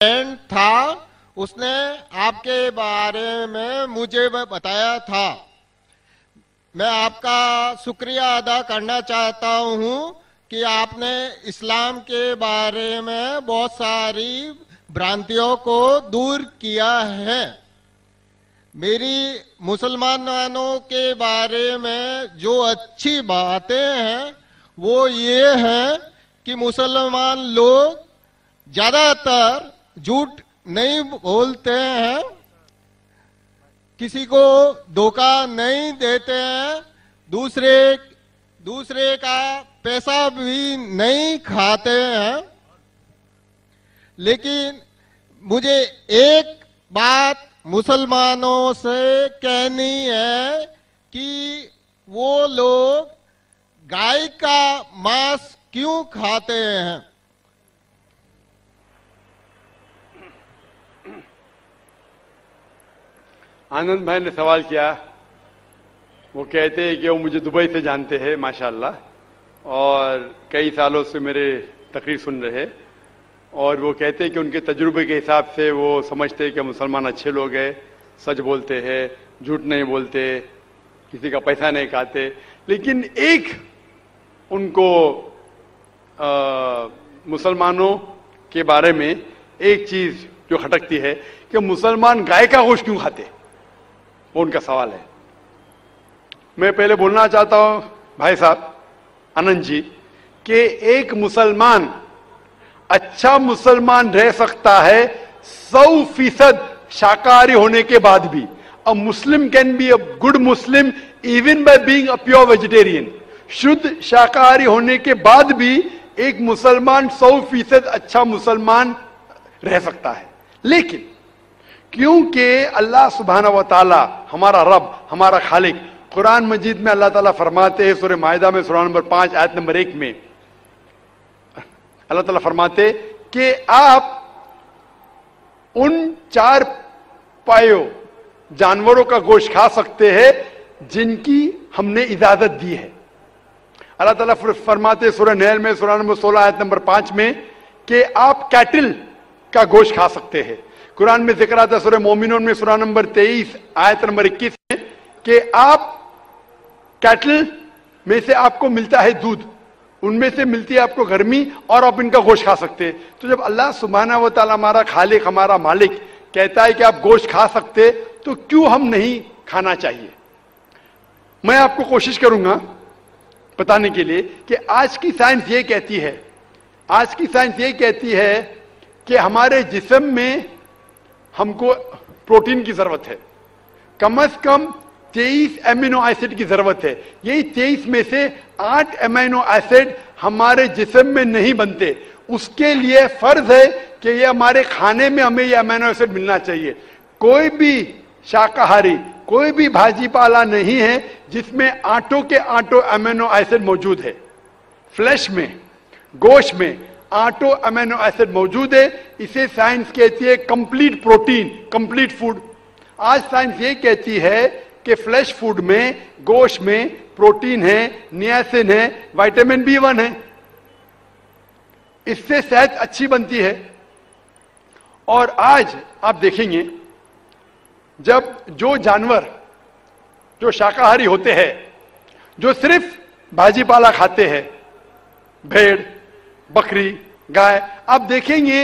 Friend था, उसने आपके बारे में मुझे बताया था। मैं आपका शुक्रिया अदा करना चाहता हूं कि आपने इस्लाम के बारे में बहुत सारी भ्रांतियों को दूर किया है। मेरी मुसलमानों के बारे में जो अच्छी बातें हैं वो ये है कि मुसलमान लोग ज्यादातर झूठ नहीं बोलते हैं, किसी को धोखा नहीं देते हैं, दूसरे का पैसा भी नहीं खाते हैं। लेकिन मुझे एक बात मुसलमानों से कहनी है कि वो लोग गाय का मांस क्यों खाते हैं। आनंद भाई ने सवाल किया। वो कहते हैं कि वो मुझे दुबई से जानते हैं माशाल्लाह, और कई सालों से मेरे तकरीर सुन रहे, और वो कहते हैं कि उनके तजुर्बे के हिसाब से वो समझते हैं कि मुसलमान अच्छे लोग हैं, सच बोलते हैं, झूठ नहीं बोलते, किसी का पैसा नहीं खाते। लेकिन एक उनको मुसलमानों के बारे में एक चीज जो खटकती है कि मुसलमान गाय का गोश्त क्यों खाते, वो उनका सवाल है। मैं पहले बोलना चाहता हूं भाई साहब आनंद जी कि एक मुसलमान अच्छा मुसलमान रह सकता है 100% शाकाहारी होने के बाद भी। A Muslim can be a good Muslim even by being a pure vegetarian. शुद्ध शाकाहारी होने के बाद भी एक मुसलमान 100% अच्छा मुसलमान रह सकता है। लेकिन क्योंकि अल्लाह सुब्हानहू व तआला हमारा रब, हमारा खालिक, कुरान मजीद में अल्लाह ताला फरमाते हैं सूरह माइदा में सूरह नंबर 5 आयत नंबर 1 में अल्लाह ताला फरमाते कि आप उन 4 पायों जानवरों का गोश्त खा सकते हैं जिनकी हमने इजाजत दी है। अल्लाह ताला फरमाते सूरह नहल में सूरह नंबर 16 आयत नंबर 5 में कि आप कैटल का गोश्त खा सकते हैं। कुरान में जिक्र आता है सूरह मोमिनून में सूरह नंबर 23 आयत नंबर 21 में कि आप कैटल में से आपको मिलता है दूध, उनमें से मिलती है आपको गर्मी, और आप इनका गोश्त खा सकते हैं। तो जब अल्लाह सुब्हानहू व तआला हमारा खालिक, हमारा मालिक कहता है कि आप गोश्त खा सकते, तो क्यों हम नहीं खाना चाहिए। मैं आपको कोशिश करूंगा बताने के लिए कि आज की साइंस ये कहती है, आज की साइंस ये कहती है कि हमारे जिस्म में हमको प्रोटीन की जरूरत है, कम से कम 23 एमिनो एसिड की जरूरत है। यही 23 में से 8 एमिनो एसिड हमारे जिस्म में नहीं बनते। उसके लिए फर्ज है कि ये हमारे खाने में हमें ये एमिनो एसिड मिलना चाहिए। कोई भी शाकाहारी, कोई भी भाजी पाला नहीं है जिसमें आटों के आटो एमिनो एसिड मौजूद है। फ्लैश में, गोश्त में आटो एमिनो एसिड मौजूद है। इसे साइंस कहती है कंप्लीट प्रोटीन, कंप्लीट फूड। आज साइंस ये कहती है कि फ्लैश फूड में, गोश्त में प्रोटीन है, नियासिन है, विटामिन B1 है, इससे सेहत अच्छी बनती है। और आज आप देखेंगे जब जो जानवर जो शाकाहारी होते हैं, जो सिर्फ भाजी पाला खाते हैं, भेड़, बकरी, गाय, आप देखेंगे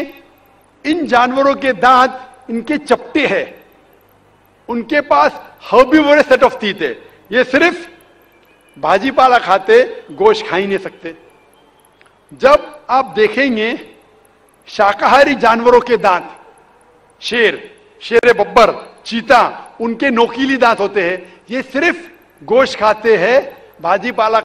इन जानवरों के दांत इनके चपटे हैं, उनके पास हर्बीवोरस सेट ऑफ टीथ है। ये सिर्फ भाजी पाला खाते, गोश्त खा ही नहीं सकते। जब आप देखेंगे शाकाहारी जानवरों के दांत, शेर बब्बर, चीता, उनके नोकीली दांत होते हैं। ये सिर्फ गोश्त खाते हैं, भाजी पाला